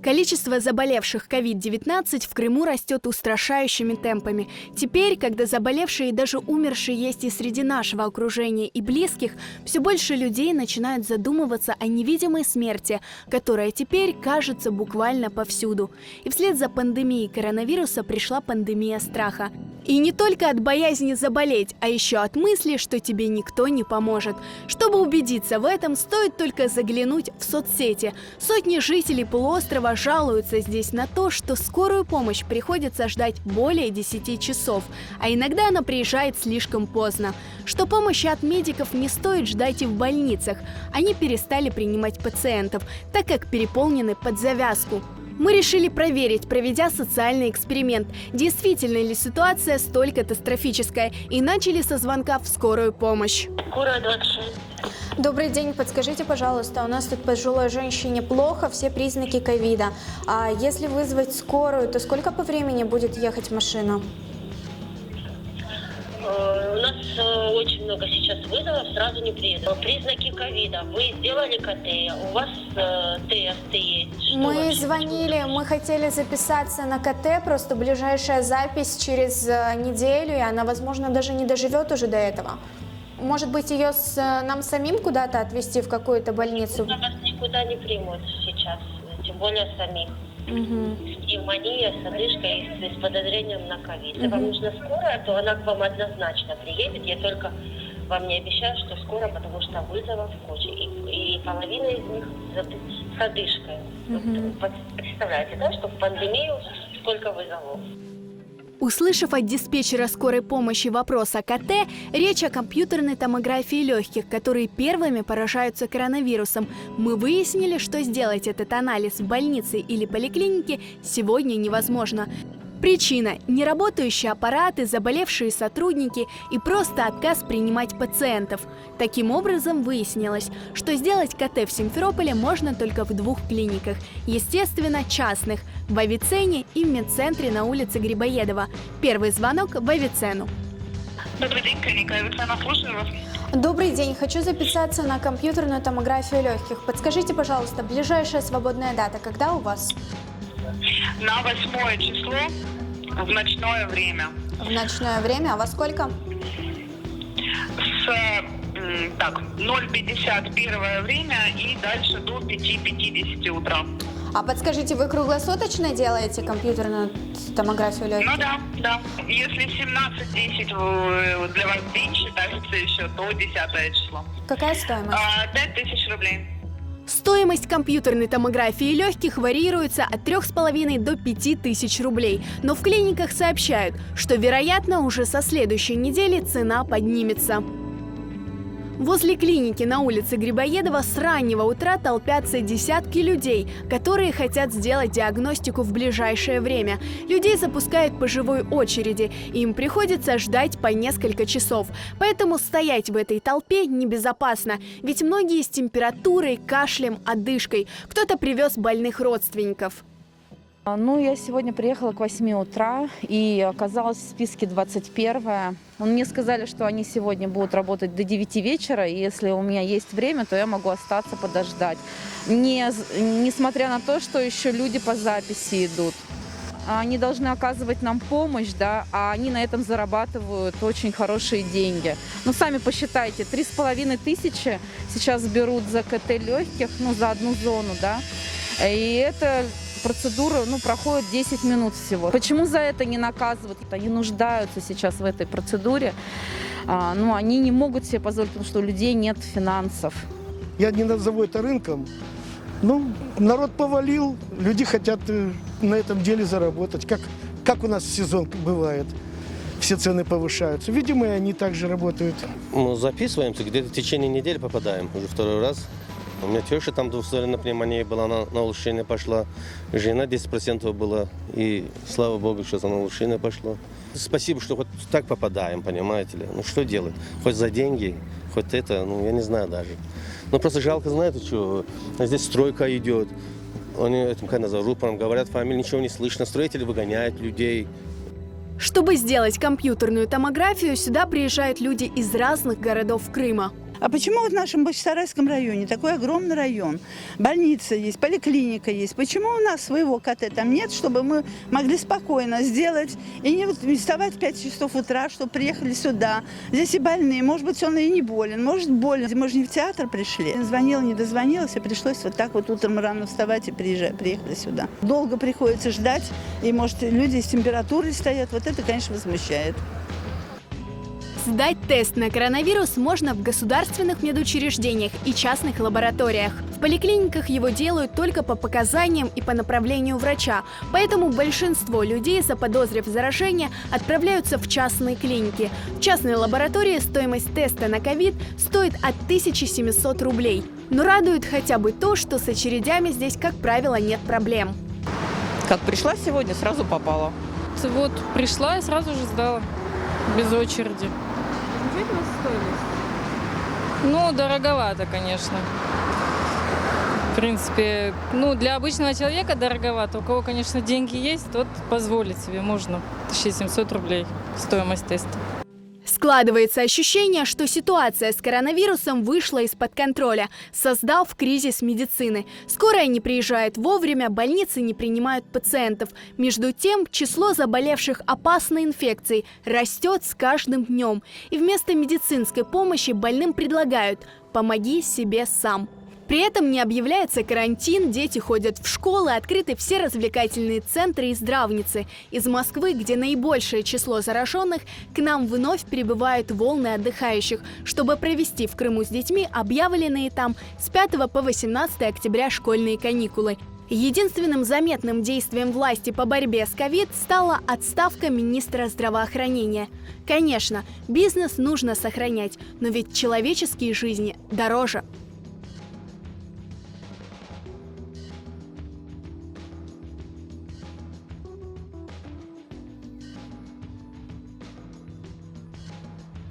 Количество заболевших COVID-19 в Крыму растет устрашающими темпами. Теперь, когда заболевшие и даже умершие есть и среди нашего окружения и близких, все больше людей начинают задумываться о невидимой смерти, которая теперь кажется буквально повсюду. И вслед за пандемией коронавируса пришла пандемия страха. И не только от боязни заболеть, а еще от мысли, что тебе никто не поможет. Чтобы убедиться в этом, стоит только заглянуть в соцсети. Сотни жителей полуострова жалуются здесь на то, что скорую помощь приходится ждать более 10 часов, а иногда она приезжает слишком поздно. Что помощи от медиков не стоит ждать и в больницах. Они перестали принимать пациентов, так как переполнены под завязку. Мы решили проверить, проведя социальный эксперимент, действительно ли ситуация столь катастрофическая, и начали со звонка в скорую помощь. Скорая 26. Добрый день, подскажите, пожалуйста, у нас тут пожилой женщине плохо, все признаки ковида. А если вызвать скорую, то сколько по времени будет ехать машина? У нас очень много сейчас вызовов, сразу не приеду. Признаки ковида. Вы сделали КТ, у вас тест есть. Что Мы вообще? звонили, мы хотели записаться на КТ, просто ближайшая запись через неделю, и она, возможно, даже не доживет уже до этого. Может быть, ее нам самим куда-то отвезти в какую-то больницу? Вас никуда не примут сейчас, тем более самих. С пневмонией, с одышкой и с подозрением на ковид. Если вам нужна скорая, то она к вам однозначно приедет. Я только вам не обещаю, что скоро, потому что вызовов куча. И половина из них с одышкой. Вот представляете, да, что в пандемию сколько вызовов? Услышав от диспетчера скорой помощи вопрос о КТ, речь о компьютерной томографии легких, которые первыми поражаются коронавирусом, мы выяснили, что сделать этот анализ в больнице или поликлинике сегодня невозможно. Причина – неработающие аппараты, заболевшие сотрудники и просто отказ принимать пациентов. Таким образом, выяснилось, что сделать КТ в Симферополе можно только в 2 клиниках. Естественно, частных – в Авиценне и в медцентре на улице Грибоедова. Первый звонок в Авиценну. Добрый день, клиника Авиценна, слушаю вас. Добрый день, хочу записаться на компьютерную томографию легких. Подскажите, пожалуйста, ближайшая свободная дата, когда у вас? На 8 число в ночное время. В ночное время, а во сколько? С 0:50 первое время и дальше до 5:50 утра. А подскажите, вы круглосуточно делаете компьютерную томографию легких? Ну да. Если 17:10 для вас день считается еще, то 10 число. Какая стоимость? 5000 рублей. Стоимость компьютерной томографии легких варьируется от 3,5 до 5 тысяч рублей. Но в клиниках сообщают, что, вероятно, уже со следующей недели цена поднимется. Возле клиники на улице Грибоедова с раннего утра толпятся десятки людей, которые хотят сделать диагностику в ближайшее время. Людей запускают по живой очереди, и им приходится ждать по несколько часов. Поэтому стоять в этой толпе небезопасно, ведь многие с температурой, кашлем, одышкой. Кто-то привез больных родственников. Я сегодня приехала к 8 утра и оказалась в списке 21-я. Мне сказали, что они сегодня будут работать до 9 вечера, и если у меня есть время, то я могу остаться подождать. Несмотря на то, что еще люди по записи идут. Они должны оказывать нам помощь, да, а они на этом зарабатывают очень хорошие деньги. Сами посчитайте, 3500 сейчас берут за КТ легких, за одну зону, да, и это... Процедура проходит 10 минут всего. Почему за это не наказывают? Они нуждаются сейчас в этой процедуре, но они не могут себе позволить, потому что у людей нет финансов. Я не назову это рынком. Народ повалил, люди хотят на этом деле заработать. Как у нас в сезон бывает, все цены повышаются. Видимо, и они также работают. Записываемся, где-то в течение недели попадаем, уже второй раз. У меня теща там двухсторонняя пневмония была, на улучшение пошла. Жена 10% была, и слава богу, что на улучшение пошло. Спасибо, что хоть так попадаем, понимаете ли. Что делать? Хоть за деньги, хоть это, я не знаю даже. Просто жалко, знаете, что здесь стройка идет. Они этим рупором говорят, фамилии, ничего не слышно. Строители выгоняют людей. Чтобы сделать компьютерную томографию, сюда приезжают люди из разных городов Крыма. А почему вот в нашем Бахчисарайском районе, такой огромный район, больница есть, поликлиника есть, почему у нас своего КТ там нет, чтобы мы могли спокойно сделать и не вставать в 5 часов утра, чтобы приехали сюда. Здесь и больные, может быть, он и не болен, может болен. Мы же не в театр пришли. Звонила, не дозвонилась, и пришлось вот так вот утром рано вставать и приехали сюда. Долго приходится ждать, и, может, люди с температурой стоят. Вот это, конечно, возмущает. Сдать тест на коронавирус можно в государственных медучреждениях и частных лабораториях. В поликлиниках его делают только по показаниям и по направлению врача, поэтому большинство людей, заподозрив заражение, отправляются в частные клиники. В частной лаборатории стоимость теста на ковид стоит от 1700 рублей. Но радует хотя бы то, что с очередями здесь, как правило, нет проблем. Как пришла сегодня, сразу попала. Вот пришла и сразу же сдала, без очереди. Ну, дороговато, конечно. В принципе, для обычного человека дороговато. У кого, конечно, деньги есть, тот позволит себе, можно. 1700 рублей стоимость теста. Складывается ощущение, что ситуация с коронавирусом вышла из-под контроля, создав кризис медицины. Скорая не приезжает вовремя, больницы не принимают пациентов. Между тем, число заболевших опасной инфекцией растет с каждым днем. И вместо медицинской помощи больным предлагают «помоги себе сам». При этом не объявляется карантин, дети ходят в школы, открыты все развлекательные центры и здравницы. Из Москвы, где наибольшее число зараженных, к нам вновь прибывают волны отдыхающих, чтобы провести в Крыму с детьми объявленные там с 5 по 18 октября школьные каникулы. Единственным заметным действием власти по борьбе с ковид стала отставка министра здравоохранения. Конечно, бизнес нужно сохранять, но ведь человеческие жизни дороже.